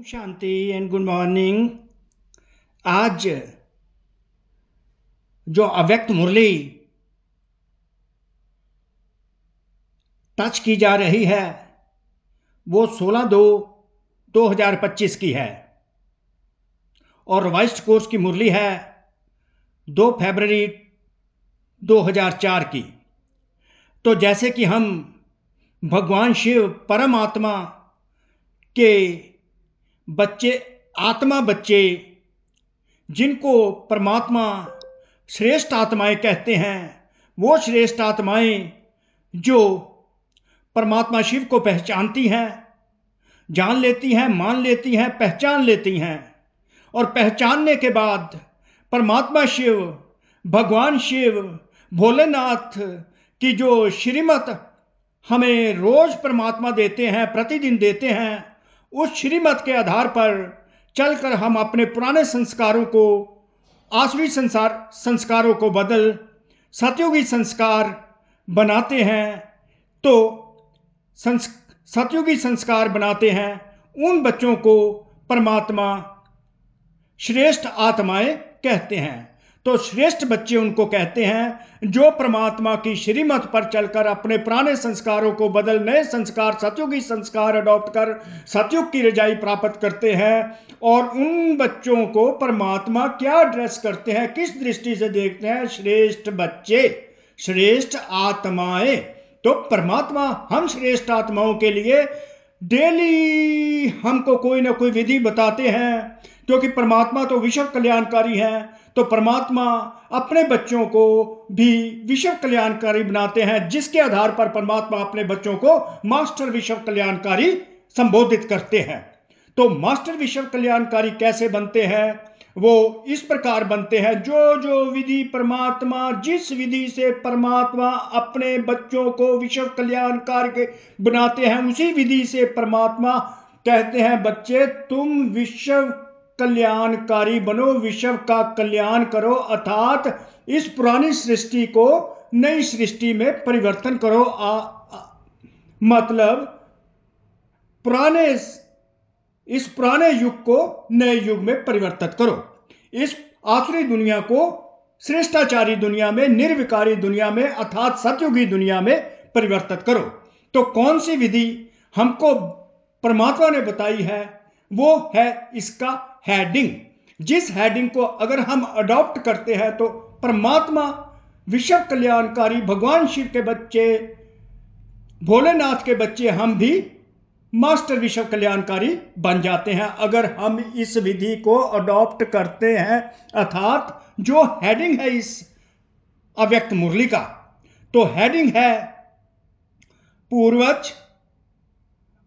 ओम शांति and good morning. आज जो अव्यक्त मुरली टच की जा रही है वो 16/2/2025 की है और रिवाइज्ड कोर्स की मुरली है 2 फरवरी 2004 की। तो जैसे कि हम भगवान शिव परमात्मा के बच्चे, आत्मा बच्चे, जिनको परमात्मा श्रेष्ठ आत्माएं कहते हैं, वो श्रेष्ठ आत्माएं जो परमात्मा शिव को पहचानती हैं, जान लेती हैं, मान लेती हैं, पहचान लेती हैं और पहचानने के बाद परमात्मा शिव, भगवान शिव, भोलेनाथ की जो श्रीमत हमें रोज परमात्मा देते हैं, प्रतिदिन देते हैं, उस श्रीमत के आधार पर चलकर हम अपने पुराने संस्कारों को, आसुरी संस्कारों को बदल सतयुगी संस्कार बनाते हैं। तो सतयुगी संस्कार बनाते हैं, उन बच्चों को परमात्मा श्रेष्ठ आत्माएं कहते हैं। तो श्रेष्ठ बच्चे उनको कहते हैं जो परमात्मा की श्रीमत पर चलकर अपने पुराने संस्कारों को बदल नए संस्कार, सतयुगी संस्कार अडॉप्ट कर सतयुग की रजाई प्राप्त करते हैं। और उन बच्चों को परमात्मा क्या एड्रेस करते हैं, किस दृष्टि से देखते हैं? श्रेष्ठ बच्चे, श्रेष्ठ आत्माएं। तो परमात्मा हम श्रेष्ठ आत्माओं के लिए डेली हमको कोई ना कोई विधि बताते हैं, क्योंकि परमात्मा तो विश्व कल्याणकारी है। तो परमात्मा अपने बच्चों को भी विश्व कल्याणकारी बनाते हैं, जिसके आधार पर परमात्मा अपने बच्चों को मास्टर विश्व कल्याणकारी संबोधित करते हैं। तो मास्टर विश्व कल्याणकारी कैसे बनते हैं? वो इस प्रकार बनते हैं, जो विधि परमात्मा, जिस विधि से परमात्मा अपने बच्चों को विश्व कल्याणकारी बनाते हैं, उसी विधि से परमात्मा कहते हैं बच्चे तुम विश्व कल्याणकारी बनो, विश्व का कल्याण करो, अर्थात इस पुरानी सृष्टि को नई सृष्टि में परिवर्तन करो। मतलब इस पुराने युग को नए युग में परिवर्तित करो, इस आसुरी दुनिया को श्रेष्ठाचारी दुनिया में, निर्विकारी दुनिया में, अर्थात सतयुगी दुनिया में परिवर्तित करो। तो कौन सी विधि हमको परमात्मा ने बताई है? वो है इसका हेडिंग। जिस हेडिंग को अगर हम अडॉप्ट करते हैं तो परमात्मा विश्व कल्याणकारी, भगवान शिव के बच्चे, भोलेनाथ के बच्चे, हम भी मास्टर विश्व कल्याणकारी बन जाते हैं अगर हम इस विधि को अडॉप्ट करते हैं। अर्थात जो हेडिंग है इस अव्यक्त मुरली का, तो हेडिंग है पूर्वज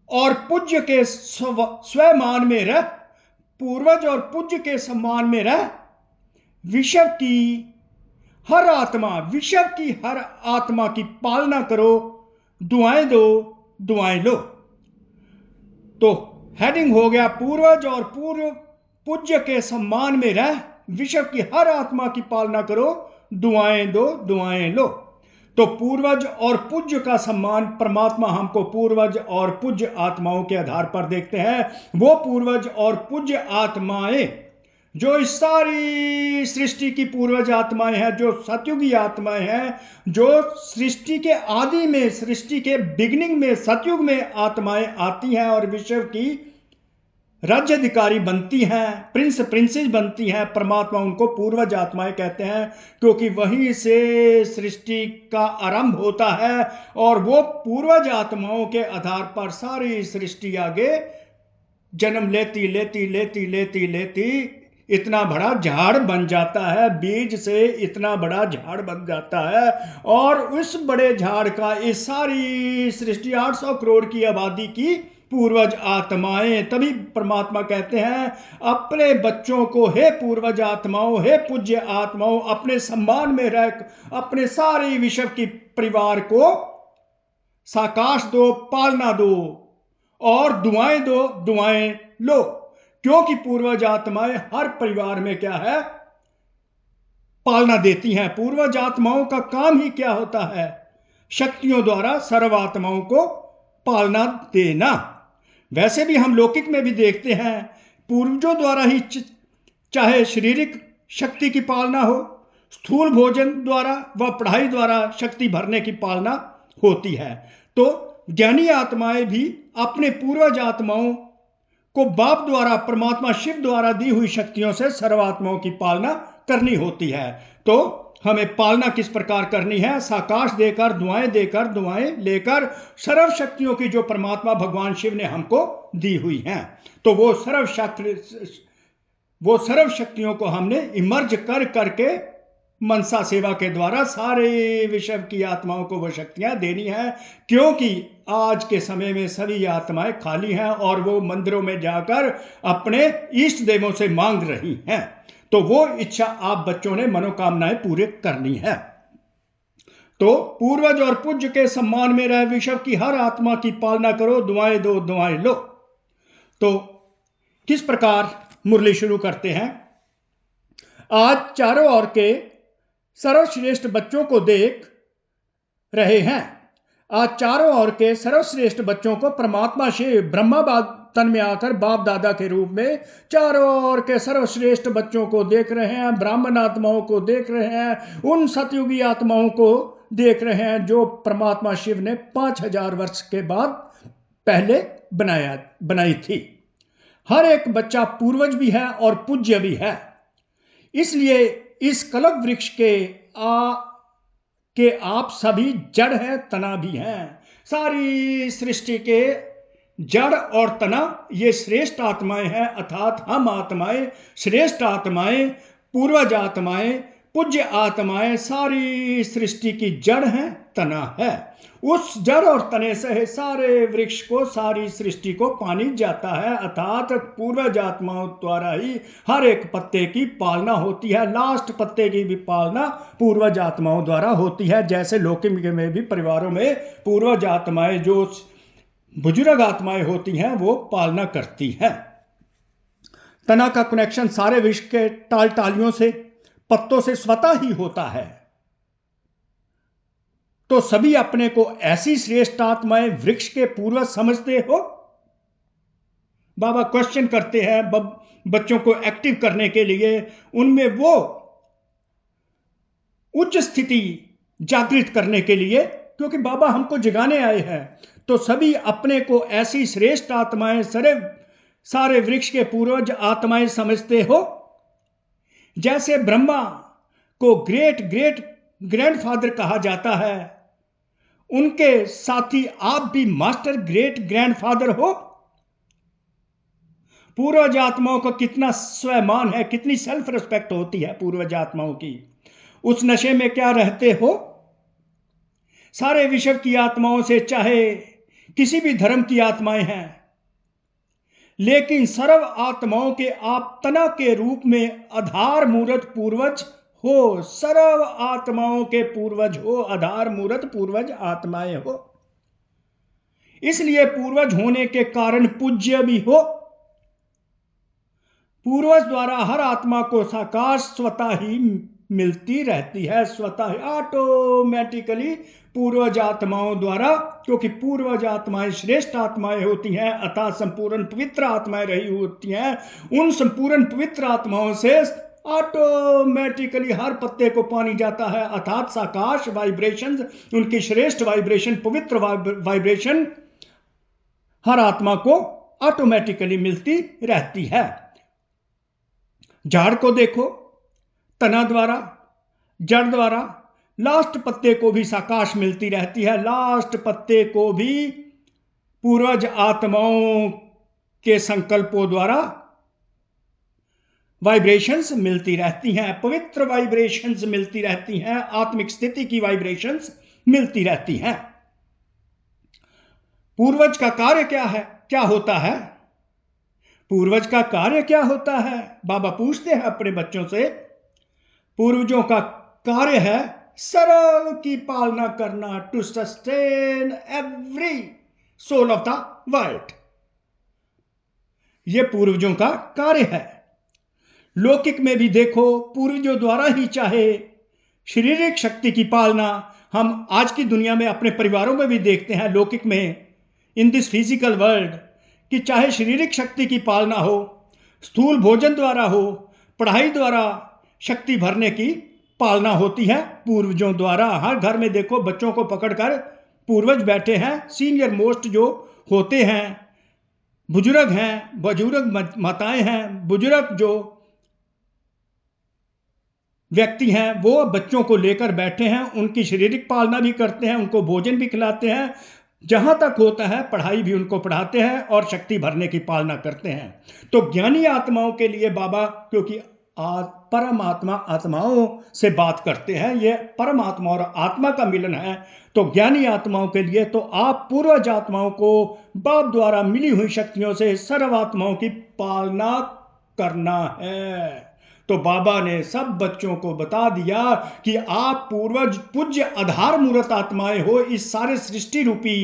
और पूज्य के स्वमान में रह, पूर्वज और पूज्य के सम्मान में रह, विश्व की हर आत्मा, विश्व की हर आत्मा की पालना करो, दुआएं दो, दुआएं लो। तो हेडिंग हो गया पूर्वज और पूज्य के सम्मान में रह, विश्व की हर आत्मा की पालना करो, दुआएं दो, दुआएं लो। तो पूर्वज और पूज्य का सम्मान, परमात्मा हमको पूर्वज और पूज्य आत्माओं के आधार पर देखते हैं। वो पूर्वज और पूज्य आत्माएं जो इस सारी सृष्टि की पूर्वज आत्माएं हैं, जो सतयुगी आत्माएं हैं, जो सृष्टि के आदि में, सृष्टि के बिगिनिंग में, सतयुग में आत्माएं आती हैं और विश्व की राज्याधिकारी बनती हैं, प्रिंस प्रिंसेस बनती हैं। परमात्मा उनको पूर्वज आत्माएं कहते हैं, क्योंकि वहीं से सृष्टि का आरंभ होता है और वो पूर्वज आत्माओं के आधार पर सारी सृष्टि आगे जन्म लेती लेती लेती लेती लेती इतना बड़ा झाड़ बन जाता है। बीज से इतना बड़ा झाड़ बन जाता है और उस बड़े झाड़ का इस सारी सृष्टि 800 करोड़ की आबादी की पूर्वज आत्माएं। तभी परमात्मा कहते हैं अपने बच्चों को, हे पूर्वज आत्माओं, हे पूज्य आत्माओं, अपने सम्मान में रख, अपने सारे विश्व की परिवार को साकाश दो, पालना दो और दुआएं दो, दुआएं लो। क्योंकि पूर्वज आत्माएं हर परिवार में क्या है? पालना देती हैं। पूर्वज आत्माओं का काम ही क्या होता है? शक्तियों द्वारा सर्व आत्माओं को पालना देना। वैसे भी हम लौकिक में भी देखते हैं, पूर्वजों द्वारा ही चाहे शारीरिक शक्ति की पालना हो, स्थूल भोजन द्वारा व पढ़ाई द्वारा शक्ति भरने की पालना होती है। तो ज्ञानी आत्माएं भी अपने पूर्वज आत्माओं को बाप द्वारा, परमात्मा शिव द्वारा दी हुई शक्तियों से सर्वात्माओं की पालना करनी होती है। तो हमें पालना किस प्रकार करनी है? साकाश देकर, दुआएं लेकर, सर्व शक्तियों की जो परमात्मा भगवान शिव ने हमको दी हुई हैं, तो वो सर्व शक्तियों को हमने इमर्ज करके मनसा सेवा के द्वारा सारे विश्व की आत्माओं को वो शक्तियां देनी है, क्योंकि आज के समय में सभी आत्माएं खाली हैं और वो मंदिरों में जाकर अपने इष्ट देवों से मांग रही हैं। तो वो इच्छा आप बच्चों ने मनोकामनाएं पूरी करनी है। तो पूर्वज और पूज्य के सम्मान में रह विश्व की हर आत्मा की पालना करो, दुआएं दो, दुआएं लो। तो किस प्रकार मुरली शुरू करते हैं? आज चारों ओर के सर्वश्रेष्ठ बच्चों को देख रहे हैं। आज चारों ओर के सर्वश्रेष्ठ बच्चों को परमात्मा शिव ब्रह्मा तन में आकर बाप दादा के रूप में चारों ओर के सर्वश्रेष्ठ बच्चों को देख रहे हैं, ब्राह्मण आत्माओं को देख रहे हैं, उन सतयुगी आत्माओं को देख रहे हैं जो परमात्मा शिव ने 5000 वर्ष के बाद पहले बनाई थी। हर एक बच्चा पूर्वज भी है और पूज्य भी है। इसलिए इस कल्प वृक्ष के आप सभी जड़ हैं, तना भी हैं। सारी सृष्टि के जड़ और तना ये श्रेष्ठ आत्माएं हैं, अर्थात हम आत्माएं, श्रेष्ठ आत्माएं, पूर्वज आत्माएं, पूज्य आत्माएं सारी सृष्टि की जड़ हैं, तना है। उस जड़ और तने से सारे वृक्ष को, सारी सृष्टि को पानी जाता है, अर्थात पूर्वज आत्माओं द्वारा ही हर एक पत्ते की पालना होती है। लास्ट पत्ते की भी पालना पूर्वज आत्माओं द्वारा होती है। जैसे लौकिक में भी परिवारों में पूर्वज आत्माएं, जो बुजुर्ग आत्माएं होती हैं, वो पालना करती हैं। तना का कनेक्शन सारे वृक्ष के टालियों से, पत्तों से स्वतः ही होता है। तो सभी अपने को ऐसी श्रेष्ठ आत्माएं वृक्ष के पूर्वज समझते हो? बाबा क्वेश्चन करते हैं बच्चों को एक्टिव करने के लिए, उनमें वो उच्च स्थिति जागृत करने के लिए, क्योंकि बाबा हमको जगाने आए हैं। तो सभी अपने को ऐसी श्रेष्ठ आत्माएं, सारे वृक्ष के पूर्वज आत्माएं समझते हो। जैसे ब्रह्मा को ग्रेट ग्रैंडफादर कहा जाता है, उनके साथी आप भी मास्टर ग्रेट ग्रैंडफादर हो। पूर्वज आत्माओं का कितना स्वमान है, कितनी सेल्फ रिस्पेक्ट होती है पूर्वज आत्माओं की। उस नशे में क्या रहते हो? सारे विश्व की आत्माओं से, चाहे किसी भी धर्म की आत्माएं हैं, लेकिन सर्व आत्माओं के आप तना के रूप में आधार मूर्त पूर्वज हो। सर्व आत्माओं के पूर्वज हो, आधार मूर्त पूर्वज आत्माएं हो। इसलिए पूर्वज होने के कारण पूज्य भी हो। पूर्वज द्वारा हर आत्मा को साकार स्वतः ही मिलती रहती है, स्वतः ऑटोमेटिकली पूर्वज आत्माओं द्वारा, क्योंकि पूर्वज आत्माएं श्रेष्ठ आत्माएं होती हैं, अतः संपूर्ण पवित्र आत्माएं रही होती हैं। उन संपूर्ण पवित्र आत्माओं से ऑटोमेटिकली हर पत्ते को पानी जाता है, अर्थात साकाश वाइब्रेशन, उनकी श्रेष्ठ वाइब्रेशन, पवित्र वाइब्रेशन हर आत्मा को ऑटोमेटिकली मिलती रहती है। झाड़ को देखो, तना द्वारा, जड़ द्वारा लास्ट पत्ते को भी साकाश मिलती रहती है, लास्ट पत्ते को भी पूर्वज आत्माओं के संकल्पों द्वारा वाइब्रेशंस मिलती रहती हैं, पवित्र वाइब्रेशंस मिलती रहती हैं, आत्मिक स्थिति की वाइब्रेशंस मिलती रहती हैं। पूर्वज का कार्य क्या है, क्या होता है? पूर्वज का कार्य क्या होता है? बाबा पूछते हैं अपने बच्चों से। पूर्वजों का कार्य है सर्व की पालना करना, to sustain every soul of the world. यह पूर्वजों का कार्य है। लौकिक में भी देखो, पूर्वजों द्वारा ही चाहे शारीरिक शक्ति की पालना हम आज की दुनिया में अपने परिवारों में भी देखते हैं, लौकिक में, इन दिस फिजिकल वर्ल्ड, कि चाहे शारीरिक शक्ति की पालना हो, स्थूल भोजन द्वारा हो, पढ़ाई द्वारा शक्ति भरने की पालना होती है पूर्वजों द्वारा। हर घर में देखो बच्चों को पकड़कर पूर्वज बैठे हैं, सीनियर मोस्ट जो होते हैं, बुजुर्ग हैं, बुजुर्ग माताएं हैं, बुजुर्ग जो व्यक्ति हैं वो बच्चों को लेकर बैठे हैं, उनकी शारीरिक पालना भी करते हैं, उनको भोजन भी खिलाते हैं, जहां तक होता है पढ़ाई भी उनको पढ़ाते हैं और शक्ति भरने की पालना करते हैं। तो ज्ञानी आत्माओं के लिए बाबा, क्योंकि परमात्मा आत्माओं से बात करते हैं, ये परमात्मा और आत्मा का मिलन है, तो ज्ञानी आत्माओं के लिए तो आप पूर्वज आत्माओं को बाप द्वारा मिली हुई शक्तियों से सर्व आत्माओं की पालना करना है। तो बाबा ने सब बच्चों को बता दिया कि आप पूर्वज पूज्य आधार मूर्त आत्माएं हो, इस सारे सृष्टि रूपी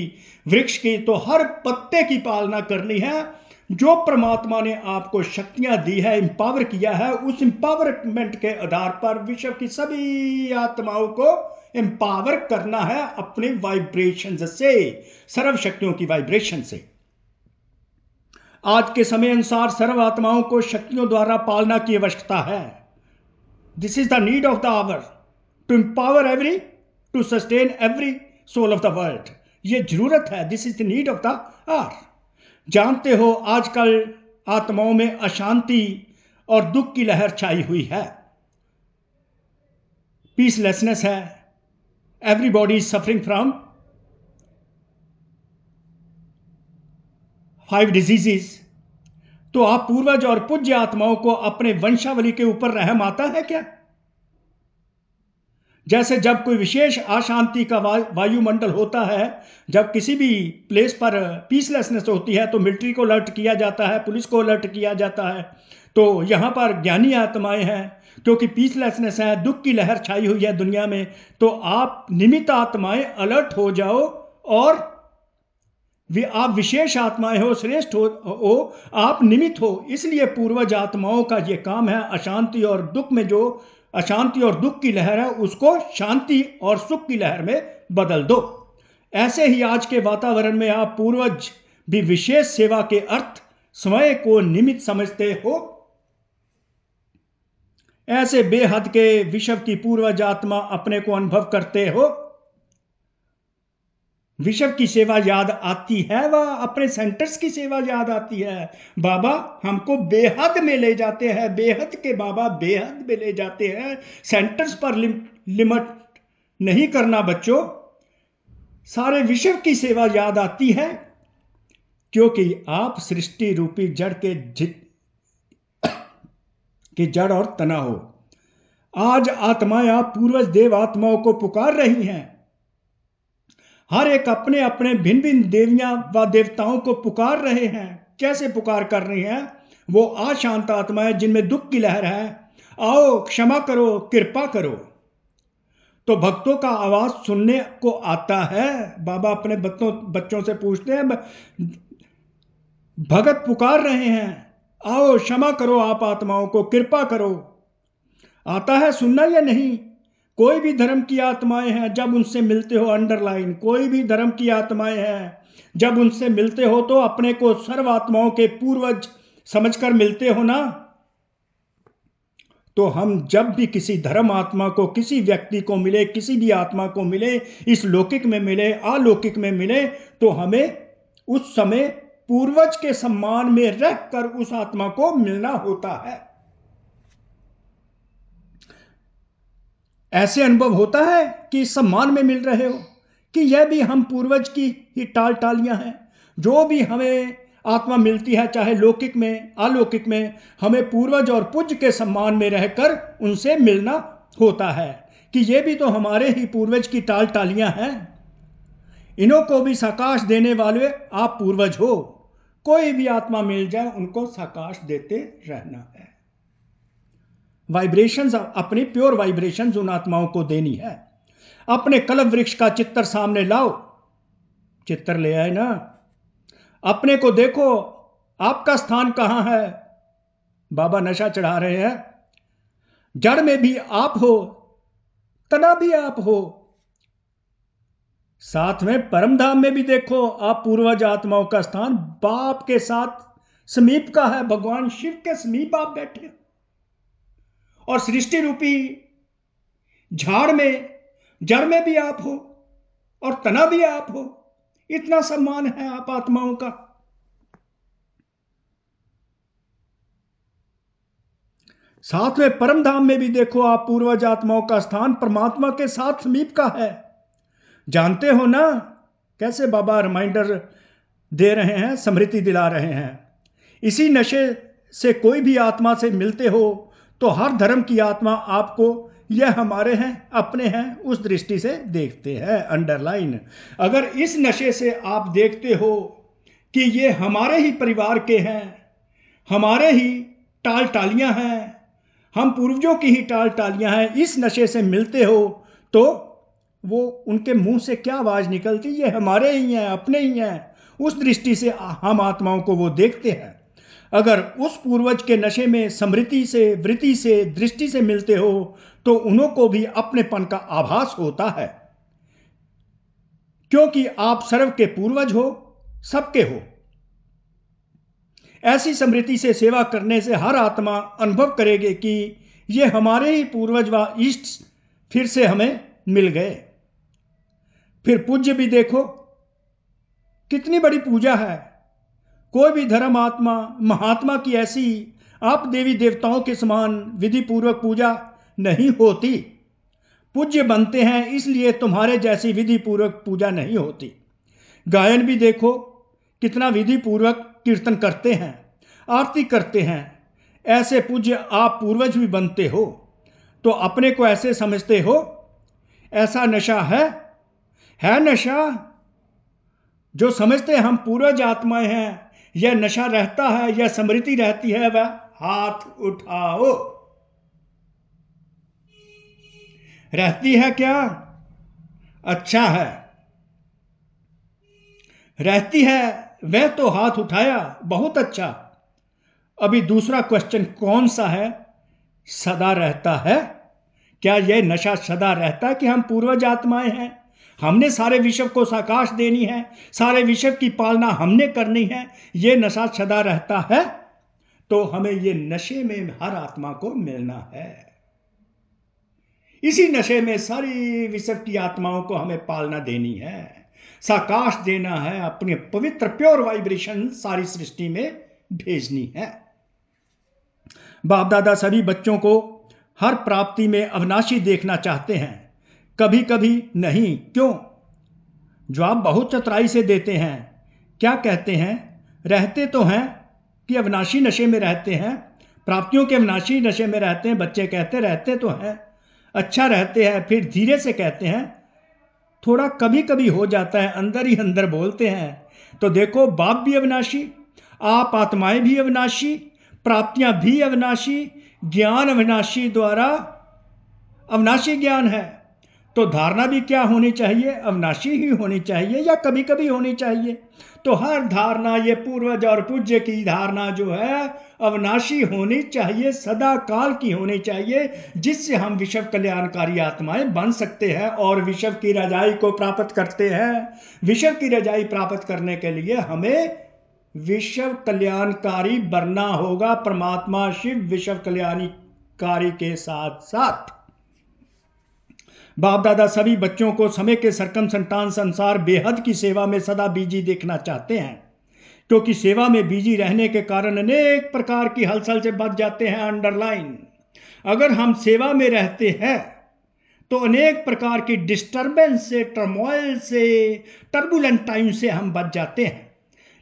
वृक्ष की तो हर पत्ते की पालना करनी है। जो परमात्मा ने आपको शक्तियां दी है, इंपावर किया है, उस इंपावरमेंट के आधार पर विश्व की सभी आत्माओं को इंपावर करना है अपने वाइब्रेशन से, सर्व शक्तियों की वाइब्रेशन से। आज के समय अनुसार सर्व आत्माओं को शक्तियों द्वारा पालना की आवश्यकता है। This is the need of the hour to empower every, to sustain every soul of the world. ये जरूरत है, this is the need of the hour. जानते हो आजकल आत्माओं में अशांति और दुख की लहर छाई हुई है, पीसलेसनेस है, everybody is suffering from 5 diseases. तो आप पूर्वज और पूज्य आत्माओं को अपने वंशावली के ऊपर रहम आता है क्या? जैसे जब कोई विशेष अशांति का वायुमंडल होता है, जब किसी भी प्लेस पर पीसलेसनेस होती है तो मिलिट्री को अलर्ट किया जाता है, पुलिस को अलर्ट किया जाता है। तो यहां पर ज्ञानी आत्माएं हैं, क्योंकि पीसलेसनेस है, दुख की लहर छाई हुई है दुनिया में, तो आप निमित्त आत्माएं अलर्ट हो जाओ और आप विशेष आत्माएं हो, श्रेष्ठ हो, आप निमित्त हो। इसलिए पूर्वज आत्माओं का यह काम है, अशांति और दुख में जो अशांति और दुख की लहर है उसको शांति और सुख की लहर में बदल दो। ऐसे ही आज के वातावरण में आप पूर्वज भी विशेष सेवा के अर्थ स्वयं को निमित्त समझते हो। ऐसे बेहद के विश्व की पूर्वज आत्मा अपने को अनुभव करते हो। विश्व की सेवा याद आती है, वह अपने सेंटर्स की सेवा याद आती है। बाबा हमको बेहद में ले जाते हैं, बेहद के बाबा बेहद में ले जाते हैं। सेंटर्स पर लिमिट नहीं करना बच्चों, सारे विश्व की सेवा याद आती है, क्योंकि आप सृष्टि रूपी जड़ के जड़ और तना हो। आज आत्माएं आप पूर्वज देव आत्माओं को पुकार रही हैं। हर एक अपने अपने भिन्न भिन्न देवियां व देवताओं को पुकार रहे हैं। कैसे पुकार कर रही हैं? वो अशांत आत्माएं जिनमें दुख की लहर है, आओ क्षमा करो, कृपा करो। तो भक्तों का आवाज सुनने को आता है। बाबा अपने बच्चों से पूछते हैं, भगत पुकार रहे हैं, आओ क्षमा करो, आप आत्माओं को कृपा करो। आता है सुनना या नहीं? कोई भी धर्म की आत्माएं हैं, जब उनसे मिलते हो, अंडरलाइन, कोई भी धर्म की आत्माएं हैं, जब उनसे मिलते हो तो अपने को सर्व आत्माओं के पूर्वज समझकर मिलते हो ना। तो हम जब भी किसी धर्म आत्मा को, किसी व्यक्ति को मिले, किसी भी आत्मा को मिले, इस लौकिक में मिले, अलौकिक में मिले, तो हमें उस समय पूर्वज के सम्मान में रहकर उस आत्मा को मिलना होता है। ऐसे अनुभव होता है कि सम्मान में मिल रहे हो, कि यह भी हम पूर्वज की ही टाल टालियां हैं। जो भी हमें आत्मा मिलती है, चाहे लौकिक में अलौकिक में, हमें पूर्वज और पूज्य के सम्मान में रहकर उनसे मिलना होता है, कि ये भी तो हमारे ही पूर्वज की टाल टालियां हैं। इन्हों को भी साकाश देने वाले आप पूर्वज हो। कोई भी आत्मा मिल जाए उनको साकाश देते रहना है। वाइब्रेशंस, अपनी प्योर वाइब्रेशंस उन आत्माओं को देनी है। अपने कल्प वृक्ष का चित्र सामने लाओ, चित्र ले आए ना, अपने को देखो, आपका स्थान कहां है? बाबा नशा चढ़ा रहे हैं। जड़ में भी आप हो, तना भी आप हो, साथ में परम धाम में भी देखो आप पूर्वज आत्माओं का स्थान बाप के साथ समीप का है, भगवान शिव के समीप आप बैठे और सृष्टि रूपी झाड़ में जड़ में भी आप हो और तना भी आप हो। इतना सम्मान है आप आत्माओं का। साथ में परम धाम में भी देखो आप पूर्वज आत्माओं का स्थान परमात्मा के साथ समीप का है। जानते हो ना कैसे बाबा रिमाइंडर दे रहे हैं, स्मृति दिला रहे हैं। इसी नशे से कोई भी आत्मा से मिलते हो तो हर धर्म की आत्मा आपको यह हमारे हैं, अपने हैं, उस दृष्टि से देखते हैं। अंडरलाइन। अगर इस नशे से आप देखते हो कि ये हमारे ही परिवार के हैं, हमारे ही टाल टालियां हैं, हम पूर्वजों की ही टाल टालियां हैं, इस नशे से मिलते हो तो वो उनके मुंह से क्या आवाज निकलती, ये हमारे ही हैं, अपने ही हैं, उस दृष्टि से हम आत्माओं को वो देखते हैं। अगर उस पूर्वज के नशे में स्मृति से, वृत्ति से, दृष्टि से मिलते हो तो उन्हों को भी अपनेपन का आभास होता है, क्योंकि आप सर्व के पूर्वज हो, सबके हो। ऐसी स्मृति से सेवा करने से हर आत्मा अनुभव करेगी कि ये हमारे ही पूर्वज व इष्ट फिर से हमें मिल गए। फिर पूज्य भी देखो कितनी बड़ी पूजा है। कोई भी धर्म आत्मा महात्मा की ऐसी आप देवी देवताओं के समान विधि पूर्वक पूजा नहीं होती। पूज्य बनते हैं इसलिए तुम्हारे जैसी विधि पूर्वक पूजा नहीं होती। गायन भी देखो कितना विधि पूर्वक कीर्तन करते हैं, आरती करते हैं। ऐसे पूज्य आप पूर्वज भी बनते हो तो अपने को ऐसे समझते हो। ऐसा नशा है नशा जो समझते हम पूर्वज आत्माएं हैं, यह नशा रहता है, यह स्मृति रहती है, वह हाथ उठाओ। रहती है क्या? अच्छा है, रहती है वह तो हाथ उठाया, बहुत अच्छा। अभी दूसरा क्वेश्चन कौन सा है? सदा रहता है क्या? यह नशा सदा रहता है कि हम पूर्वज आत्माएं हैं, हमने सारे विश्व को साकाश देनी है, सारे विश्व की पालना हमने करनी है, ये नशा सदा रहता है? तो हमें ये नशे में हर आत्मा को मिलना है। इसी नशे में सारी विश्व की आत्माओं को हमें पालना देनी है, साकाश देना है, अपने पवित्र प्योर वाइब्रेशन सारी सृष्टि में भेजनी है। बाप दादा सभी बच्चों को हर प्राप्ति में अविनाशी देखना चाहते हैं, कभी कभी नहीं। क्यों? जवाब बहुत चतुराई से देते हैं। क्या कहते हैं? रहते तो हैं कि अविनाशी नशे में रहते हैं, प्राप्तियों के अविनाशी नशे में रहते हैं। बच्चे कहते रहते तो हैं, अच्छा रहते हैं। फिर धीरे से कहते हैं, थोड़ा कभी कभी हो जाता है, अंदर ही अंदर बोलते हैं। तो देखो, बाप भी अविनाशी, आप आत्माएं भी अविनाशी, प्राप्तियां भी अविनाशी, ज्ञान अविनाशी द्वारा अविनाशी ज्ञान है। तो धारणा भी क्या होनी चाहिए? अविनाशी ही होनी चाहिए, या कभी कभी होनी चाहिए। तो हर धारणा, ये पूर्वज और पूज्य की धारणा जो है अविनाशी होनी चाहिए, सदा काल की होनी चाहिए, जिससे हम विश्व कल्याणकारी आत्माएं बन सकते हैं और विश्व की रजाई को प्राप्त करते हैं। विश्व की रजाई प्राप्त करने के लिए हमें विश्व कल्याणकारी बनना होगा, परमात्मा शिव विश्व कल्याणकारी के साथ साथ। बाप दादा सभी बच्चों को समय के सरकम संतान संसार बेहद की सेवा में सदा बिजी देखना चाहते हैं, क्योंकि सेवा में बिजी रहने के कारण अनेक प्रकार की हलचल से बच जाते हैं। अंडरलाइन। अगर हम सेवा में रहते हैं तो अनेक प्रकार की डिस्टर्बेंस से, टर्मोइल से, टर्बुलेंट टाइम से हम बच जाते हैं।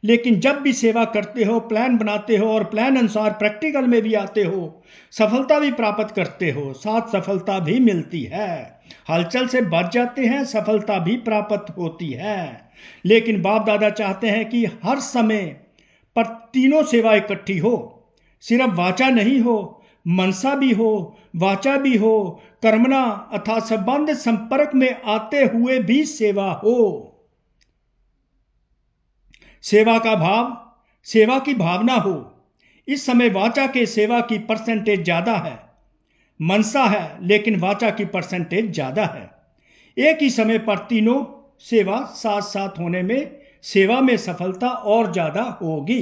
लेकिन जब भी सेवा करते हो, प्लान बनाते हो और प्लान अनुसार प्रैक्टिकल में भी आते हो, सफलता भी प्राप्त करते हो, साथ सफलता भी मिलती है। हलचल से बच जाते हैं, सफलता भी प्राप्त होती है। लेकिन बाप दादा चाहते हैं कि हर समय पर तीनों सेवा इकट्ठी हो, सिर्फ वाचा नहीं हो, मनसा भी हो, वाचा भी हो, कर्मणा अर्थात संबंध संपर्क में आते हुए भी सेवा हो। सेवा का भाव, सेवा की भावना हो। इस समय वाचा के सेवा की परसेंटेज ज्यादा है, मनसा है लेकिन वाचा की परसेंटेज ज्यादा है। एक ही समय पर तीनों सेवा साथ साथ होने में सेवा में सफलता और ज्यादा होगी।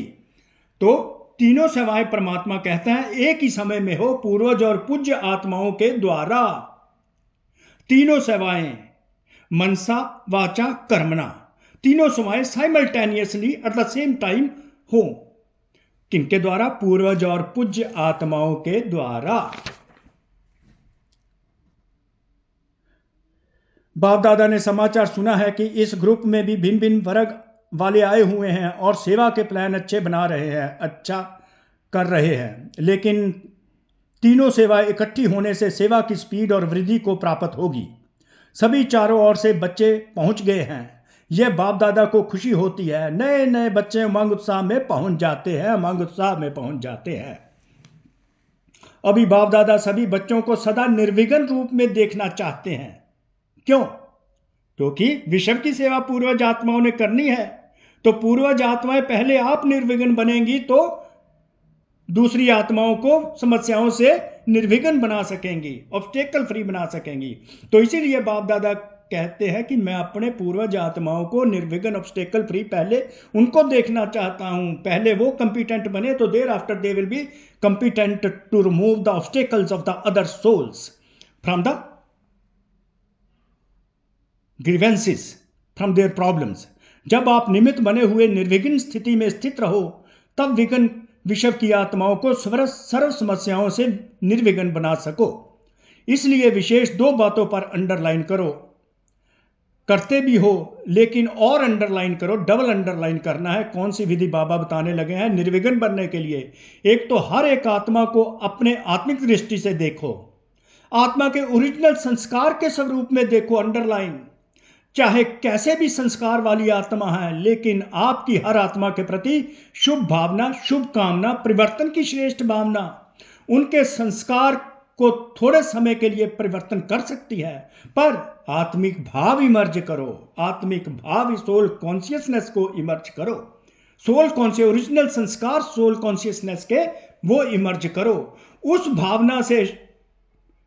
तो तीनों सेवाएं परमात्मा कहते हैं एक ही समय में हो पूर्वज और पूज्य आत्माओं के द्वारा। तीनों सेवाएं मनसा वाचा कर्मणा, तीनों सेवाएं simultaneously at the same time हो। किनके द्वारा? पूर्वज और पूज्य आत्माओं के द्वारा। बाप दादा ने समाचार सुना है कि इस ग्रुप में भी भिन्न भिन्न वर्ग वाले आए हुए हैं और सेवा के प्लान अच्छे बना रहे हैं, अच्छा कर रहे हैं, लेकिन तीनों सेवाएं इकट्ठी होने से सेवा की स्पीड और वृद्धि को प्राप्त होगी। सभी चारों ओर से बच्चे पहुंच गए हैं। यह बाप दादा को खुशी होती है। नए नए बच्चे उमंग उत्साह में पहुंच जाते हैं, उमंग उत्साह में पहुंच जाते हैं। अभी बाप दादा सभी बच्चों को सदा निर्विघ्न रूप में देखना चाहते हैं। क्यों? क्योंकि विश्व की सेवा पूर्वज आत्माओं ने करनी है। तो पूर्वज आत्माएं पहले आप निर्विघ्न बनेंगी तो दूसरी आत्माओं को समस्याओं से निर्विघ्न बना सकेंगी, ऑब्स्टेकल फ्री बना सकेंगी। तो इसीलिए बाप दादा कहते हैं कि मैं अपने पूर्वज आत्माओं को निर्विघ्न ऑब्स्टेकल फ्री पहले उनको देखना चाहता हूं। पहले वो कंपिटेंट बने तो thereafter they will be competent to remove the obstacles of the other souls from the grievances, from their problems. जब आप निमित्त बने हुए निर्विघ्न स्थिति में स्थित रहो तब विघ्न विश्व की आत्माओं को सर्व समस्याओं से निर्विघ्न बना सको। इसलिए विशेष दो बातों पर अंडरलाइन करो, करते भी हो लेकिन और अंडरलाइन करो, डबल अंडरलाइन करना है। कौन सी विधि बाबा बताने लगे हैं निर्विघ्न बनने के लिए? एक तो हर एक आत्मा को अपने आत्मिक दृष्टि से देखो, आत्मा के ओरिजिनल संस्कार के स्वरूप में देखो, अंडरलाइन। चाहे कैसे भी संस्कार वाली आत्मा है, लेकिन आपकी हर आत्मा के प्रति शुभ भावना, शुभ कामना, परिवर्तन की श्रेष्ठ भावना उनके संस्कार को थोड़े समय के लिए परिवर्तन कर सकती है, पर आत्मिक भाव इमर्ज करो, आत्मिक भाव सोल कॉन्शियसनेस को इमर्ज करो, सोल कॉन्शियस ओरिजिनल संस्कार सोल कॉन्शियसनेस के वो इमर्ज करो। उस भावना से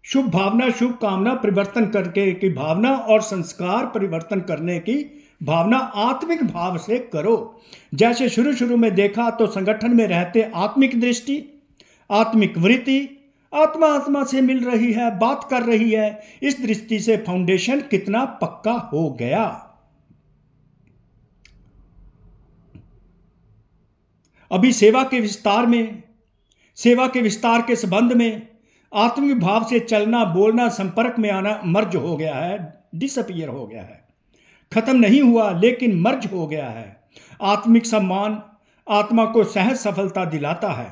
शुभ भावना, शुभ कामना, परिवर्तन करके की भावना और संस्कार परिवर्तन करने की भावना आत्मिक भाव से करो। जैसे शुरू शुरू में देखा तो संगठन में रहते आत्मिक दृष्टि, आत्मिक वृत्ति, आत्मा आत्मा से मिल रही है, बात कर रही है, इस दृष्टि से फाउंडेशन कितना पक्का हो गया। अभी सेवा के विस्तार के संबंध में आत्मिक भाव से चलना, बोलना, संपर्क में आना मर्ज हो गया है, डिसअपियर हो गया है, खत्म नहीं हुआ लेकिन मर्ज हो गया है। आत्मिक सम्मान आत्मा को सहज सफलता दिलाता है।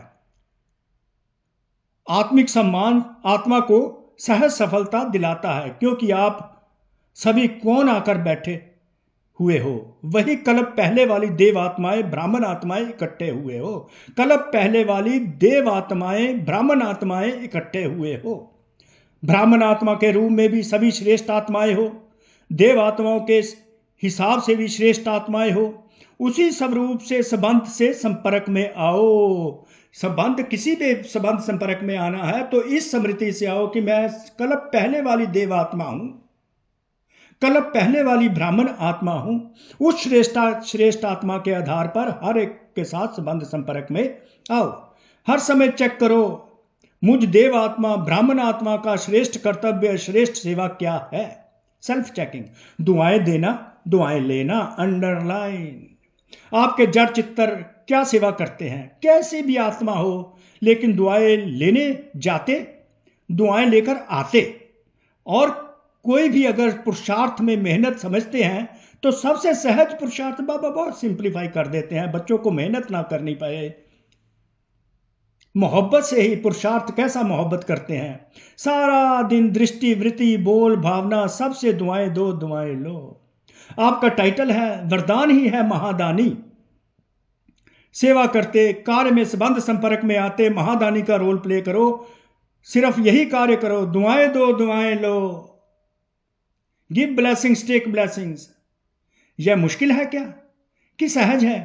आत्मिक सम्मान आत्मा को सहज सफलता दिलाता है, क्योंकि आप सभी कौन आकर बैठे हुए हो? वही कल्प पहले वाली देव आत्माएं, ब्राह्मण आत्माएं इकट्ठे हुए हो। कल्प पहले वाली देव आत्माएं, ब्राह्मण आत्माएं इकट्ठे हुए हो। ब्राह्मण आत्मा के रूप में भी सभी श्रेष्ठ आत्माएं हो, देव आत्माओं के हिसाब से भी श्रेष्ठ आत्माएं हो। उसी स्वरूप से संबंध से संपर्क में आओ। संबंध, किसी भी संबंध संपर्क में आना है तो इस स्मृति से आओ कि मैं कल्प पहले वाली देव आत्मा हूं, कल्प पहले वाली ब्राह्मण आत्मा हूं। उस श्रेष्ठ आत्मा के आधार पर हर एक के साथ संबंध संपर्क में आओ। हर समय चेक करो मुझ देव आत्मा, ब्राह्मण आत्मा का श्रेष्ठ कर्तव्य, श्रेष्ठ सेवा क्या है। Self checking. दुआएं देना, दुआएं लेना, अंडरलाइन। आपके जड़ चित्तर क्या सेवा करते हैं? कैसी भी आत्मा हो, लेकिन दुआएं लेने जाते, दुआएं लेकर आते। और कोई भी अगर पुरुषार्थ में मेहनत समझते हैं तो सबसे सहज पुरुषार्थ बाबा बहुत सिंप्लीफाई कर देते हैं, बच्चों को मेहनत ना करनी पड़े, मोहब्बत से ही पुरुषार्थ। कैसा मोहब्बत करते हैं? सारा दिन दृष्टि, वृत्ति, बोल, भावना, सबसे दुआएं दो, दुआएं लो। आपका टाइटल है, वरदान ही है महादानी। सेवा करते, कार्य में संबंध संपर्क में आते, महादानी का रोल प्ले करो। सिर्फ यही कार्य करो, दुआएं दो, दुआएं लो। Give blessings, take blessings. यह मुश्किल है क्या कि सहज है?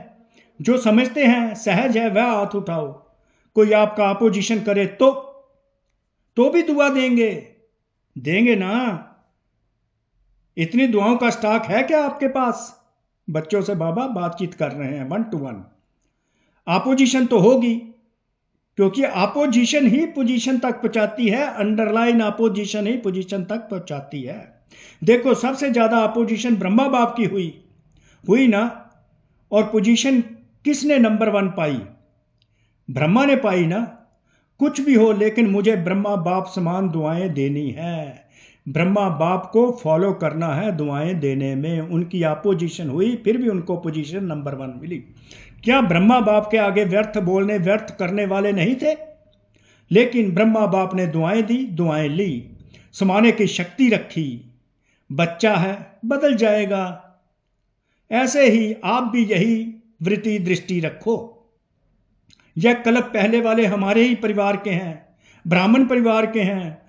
जो समझते हैं सहज है वह हाथ उठाओ। कोई आपका अपोजिशन करे तो भी दुआ देंगे ना। इतनी दुआओं का स्टॉक है क्या आपके पास? बच्चों से बाबा बातचीत कर रहे हैं 1 to 1। अपोजिशन तो होगी, क्योंकि अपोजिशन ही पोजीशन तक पहुंचाती है, अंडरलाइन अपोजिशन ही पोजीशन तक पहुंचाती है। देखो, सबसे ज्यादा अपोजिशन ब्रह्मा बाप की हुई ना, और पोजीशन किसने नंबर 1 पाई? ब्रह्मा ने पाई ना। कुछ भी हो, लेकिन मुझे ब्रह्मा बाप समान दुआएं देनी है, ब्रह्मा बाप को फॉलो करना है दुआएं देने में। उनकी अपोजिशन हुई, फिर भी उनको पोजीशन नंबर 1 मिली। क्या ब्रह्मा बाप के आगे व्यर्थ बोलने, व्यर्थ करने वाले नहीं थे? लेकिन ब्रह्मा बाप ने दुआएं दी, दुआएं ली, समाने की शक्ति रखी। बच्चा है, बदल जाएगा। ऐसे ही आप भी यही वृत्ति दृष्टि रखो। यह कल्प पहले वाले हमारे ही परिवार के हैं, ब्राह्मण परिवार के हैं।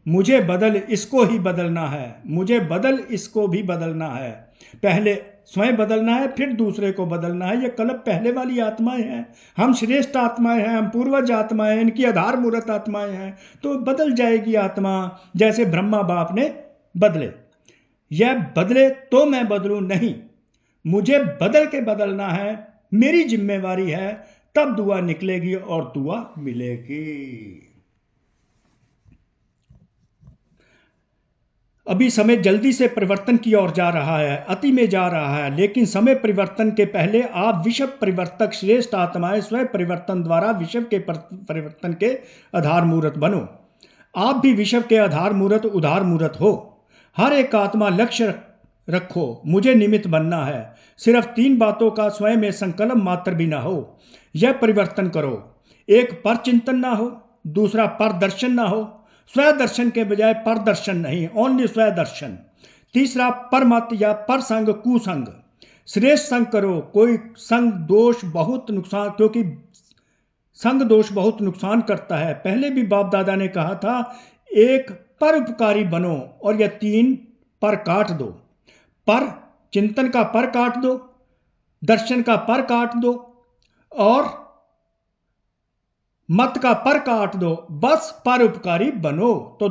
मुझे बदल इसको ही बदलना है, मुझे बदल इसको भी बदलना है। पहले स्वयं बदलना है, फिर दूसरे को बदलना है। ये कल्प पहले वाली आत्माएं हैं, हम श्रेष्ठ आत्माएं हैं, हम पूर्वज आत्माएं हैं, इनकी आधार मूर्त आत्माएं हैं। तो बदल जाएगी आत्मा, जैसे ब्रह्मा बाप ने बदले। यह बदले तो मैं बदलूं नहीं, मुझे बदल के बदलना है, मेरी जिम्मेवारी है। तब दुआ निकलेगी और दुआ मिलेगी। अभी समय जल्दी से परिवर्तन की ओर जा रहा है, अति में जा रहा है, लेकिन समय परिवर्तन के पहले आप विश्व परिवर्तक श्रेष्ठ आत्माएं स्वयं परिवर्तन द्वारा विश्व के परिवर्तन के आधार मूर्त बनो। आप भी विश्व के आधार मूर्त उधार मूर्त हो। हर एक आत्मा लक्ष्य रखो, मुझे निमित्त बनना है। सिर्फ 3 बातों का स्वयं में संकल्प मात्र भी ना हो, यह परिवर्तन करो। एक पर चिंतन ना हो, दूसरा पर दर्शन ना हो, स्वय दर्शन के बजाय पर दर्शन नहीं, ओनली स्वय दर्शन। तीसरा पर मत या पर संग कुसंग, श्रेष्ठ संग करो। कोई संग दोष बहुत नुकसान, क्योंकि संग दोष बहुत नुकसान करता है। पहले भी बाप दादा ने कहा था, एक परोपकारी बनो और यह 3 पर काट दो। पर चिंतन का पर काट दो, दर्शन का पर काट दो, और मत का पर काट दो। बस परोपकारी बनो, तो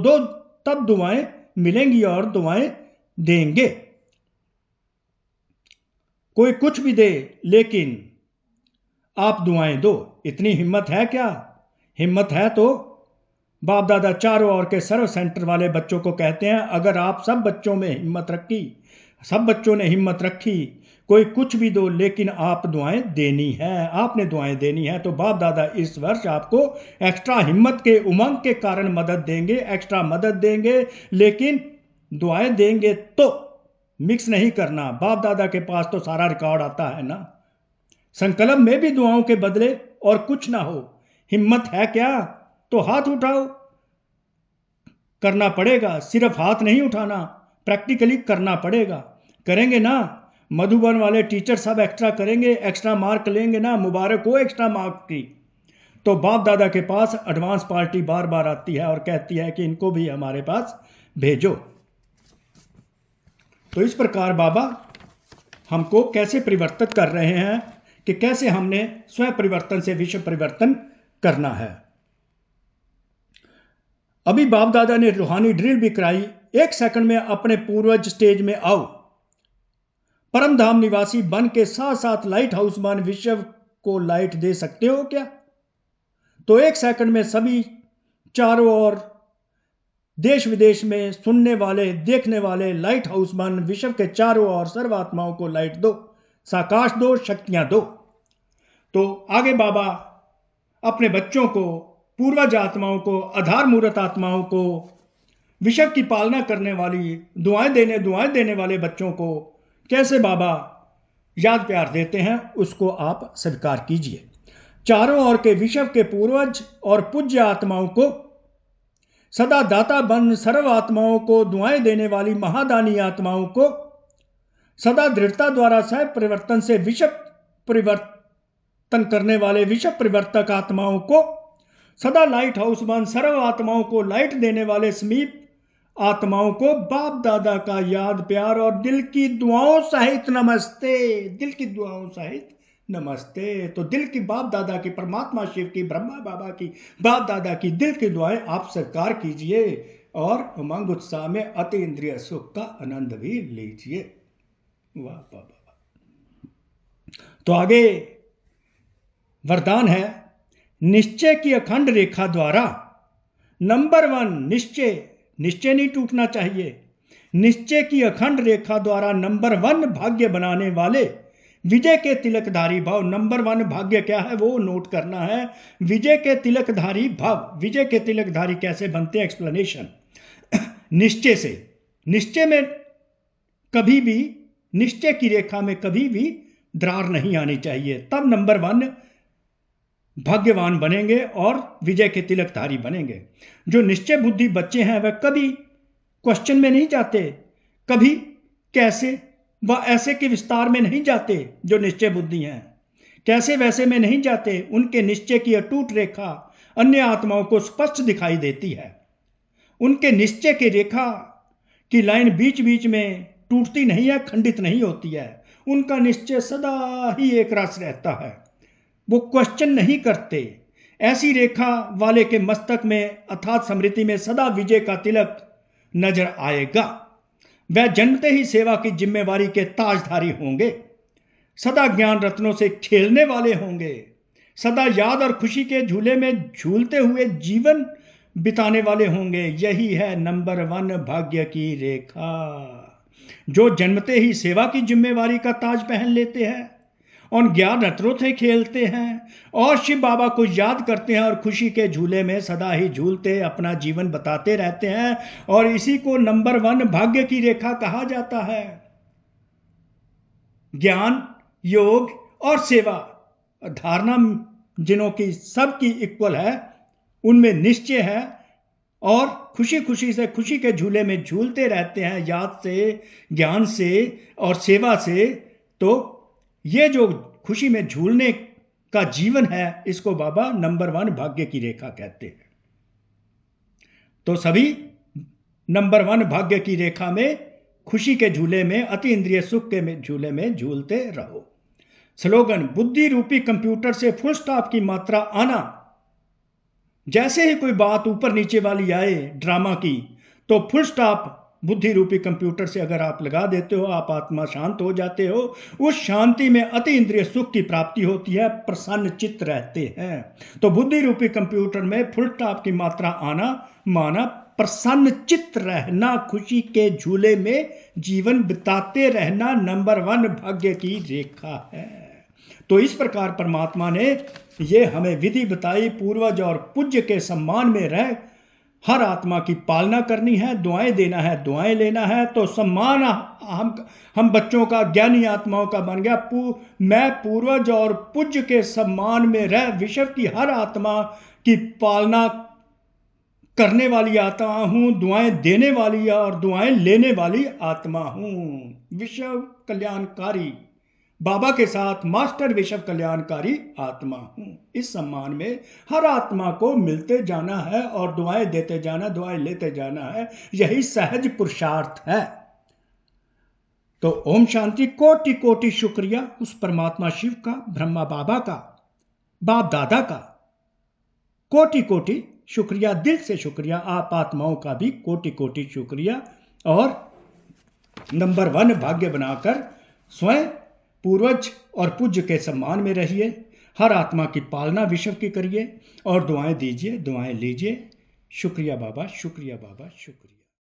तब दुआएं मिलेंगी और दुआएं देंगे। कोई कुछ भी दे, लेकिन आप दुआएं दो। इतनी हिम्मत है क्या? हिम्मत है तो बाप दादा चारों ओर के सर्व सेंटर वाले बच्चों को कहते हैं, अगर आप सब बच्चों में हिम्मत रखी, सब बच्चों ने हिम्मत रखी, कोई कुछ भी दो, लेकिन आप दुआएं देनी है, आपने दुआएं देनी है। तो बाप दादा इस वर्ष आपको एक्स्ट्रा हिम्मत के उमंग के कारण मदद देंगे, एक्स्ट्रा मदद देंगे, लेकिन दुआएं देंगे तो मिक्स नहीं करना। बाप दादा के पास तो सारा रिकॉर्ड आता है ना। संकल्प में भी दुआओं के बदले और कुछ ना हो। हिम्मत है क्या? तो हाथ उठाओ, करना पड़ेगा। सिर्फ हाथ नहीं उठाना, प्रैक्टिकली करना पड़ेगा। करेंगे ना? मधुबन वाले टीचर सब एक्स्ट्रा करेंगे, एक्स्ट्रा मार्क लेंगे ना, मुबारक हो एक्स्ट्रा मार्क की। तो बाप दादा के पास एडवांस पार्टी बार बार आती है और कहती है कि इनको भी हमारे पास भेजो। तो इस प्रकार बाबा हमको कैसे परिवर्तित कर रहे हैं कि कैसे हमने स्वयं परिवर्तन से विश्व परिवर्तन करना है। अभी बाप दादा ने रूहानी ड्रिल भी कराई। 1 सेकंड में अपने पूर्वज स्टेज में आओ, परम धाम निवासी बन के साथ साथ लाइट हाउस बन विश्व को लाइट दे सकते हो क्या? तो 1 सेकंड में सभी चारों ओर देश विदेश में सुनने वाले, देखने वाले लाइट हाउस बन विश्व के चारों ओर सर्वात्माओं को लाइट दो, साकाश दो, शक्तियां दो। तो आगे बाबा अपने बच्चों को, पूर्वज आत्माओं को, आधार मूर्त आत्माओं को, विश्व की पालना करने वाली दुआएं देने वाले बच्चों को कैसे बाबा याद प्यार देते हैं, उसको आप स्वीकार कीजिए। चारों ओर के विश्व के पूर्वज और पूज्य आत्माओं को, सदा दाता बन सर्व आत्माओं को दुआएं देने वाली महादानी आत्माओं को, सदा दृढ़ता द्वारा सह परिवर्तन से विश्व परिवर्तन करने वाले विश्व परिवर्तक आत्माओं को, सदा लाइट हाउस बन सर्व आत्माओं को लाइट देने वाले समीप आत्माओं को बाप दादा का याद प्यार और दिल की दुआओं सहित नमस्ते। दिल की दुआओं सहित नमस्ते। तो दिल की बाप दादा की, परमात्मा शिव की, ब्रह्मा बाबा की, बाप दादा की दिल की दुआएं आप स्वीकार कीजिए। और उमंग उत्साह में अति इंद्रिय सुख का आनंद भी लीजिए। वाह वाह वाह। तो आगे वरदान है, निश्चय की अखंड रेखा द्वारा नंबर 1 निश्चय नहीं टूटना चाहिए। निश्चय की अखंड रेखा द्वारा नंबर 1 भाग्य बनाने वाले विजय के तिलकधारी भाव। नंबर 1 भाग्य क्या है वो नोट करना है। विजय के तिलकधारी भाव। विजय के तिलकधारी कैसे बनते हैं, एक्सप्लेनेशन। निश्चय से, निश्चय में कभी भी, निश्चय की रेखा में कभी भी दरार नहीं आनी चाहिए, तब नंबर 1 भाग्यवान बनेंगे और विजय के तिलकधारी बनेंगे। जो निश्चय बुद्धि बच्चे हैं वह कभी क्वेश्चन में नहीं जाते, कभी कैसे व ऐसे के विस्तार में नहीं जाते। जो निश्चय बुद्धि हैं कैसे वैसे में नहीं जाते। उनके निश्चय की अटूट रेखा अन्य आत्माओं को स्पष्ट दिखाई देती है। उनके निश्चय की रेखा की लाइन बीच बीच में टूटती नहीं है, खंडित नहीं होती है। उनका निश्चय सदा ही एक रस रहता है, वो क्वेश्चन नहीं करते। ऐसी रेखा वाले के मस्तक में अर्थात स्मृति में सदा विजय का तिलक नजर आएगा। वह जन्मते ही सेवा की जिम्मेवारी के ताजधारी होंगे, सदा ज्ञान रत्नों से खेलने वाले होंगे, सदा याद और खुशी के झूले में झूलते हुए जीवन बिताने वाले होंगे। यही है नंबर 1 भाग्य की रेखा। जो जन्मते ही सेवा की जिम्मेवारी का ताज पहन लेते हैं और ज्ञान रत्नों से खेलते हैं और शिव बाबा को याद करते हैं और खुशी के झूले में सदा ही झूलते अपना जीवन बताते रहते हैं, और इसी को नंबर 1 भाग्य की रेखा कहा जाता है। ज्ञान, योग और सेवा धारणा जिनों की सबकी इक्वल है, उनमें निश्चय है और खुशी खुशी से खुशी के झूले में झूलते रहते हैं, याद से, ज्ञान से और सेवा से। तो ये जो खुशी में झूलने का जीवन है, इसको बाबा नंबर 1 भाग्य की रेखा कहते हैं। तो सभी नंबर 1 भाग्य की रेखा में खुशी के झूले में, अति इंद्रिय सुख के झूले में झूलते रहो। स्लोगन, बुद्धि रूपी कंप्यूटर से फुल स्टॉप की मात्रा आना। जैसे ही कोई बात ऊपर नीचे वाली आए ड्रामा की, तो फुल स्टॉप बुद्धि रूपी कंप्यूटर से अगर आप लगा देते हो, आप आत्मा शांत हो जाते हो। उस शांति में अति इंद्रिय सुख की प्राप्ति होती है, प्रसन्न चित्त रहते हैं। तो बुद्धि रूपी कंप्यूटर में फुल स्टॉप की मात्रा आना माना प्रसन्न चित्त रहना, खुशी के झूले में जीवन बिताते रहना नंबर 1 भाग्य की रेखा है। तो इस प्रकार परमात्मा ने ये हमें विधि बताई, पूर्वज और पूज्य के सम्मान में रह हर आत्मा की पालना करनी है, दुआएं देना है, दुआएं लेना है। तो सम्मान हम बच्चों का, ज्ञानी आत्माओं का बन गया। मैं पूर्वज और पूज्य के सम्मान में रह विश्व की हर आत्मा की पालना करने वाली आत्मा हूं, दुआएं देने वाली और दुआएं लेने वाली आत्मा हूं। विश्व कल्याणकारी बाबा के साथ मास्टर विश्व कल्याणकारी आत्मा हूं। इस सम्मान में हर आत्मा को मिलते जाना है और दुआएं देते जाना, दुआएं लेते जाना है। यही सहज पुरुषार्थ है। तो ओम शांति। कोटि कोटि शुक्रिया उस परमात्मा शिव का, ब्रह्मा बाबा का, बाप दादा का। कोटि कोटि शुक्रिया, दिल से शुक्रिया। आप आत्माओं का भी कोटि कोटि शुक्रिया। और नंबर 1 भाग्य बनाकर स्वयं पूर्वज और पूज्य के सम्मान में रहिए। हर आत्मा की पालना विश्व की करिए और दुआएं दीजिए, दुआएं लीजिए। शुक्रिया बाबा, शुक्रिया बाबा, शुक्रिया।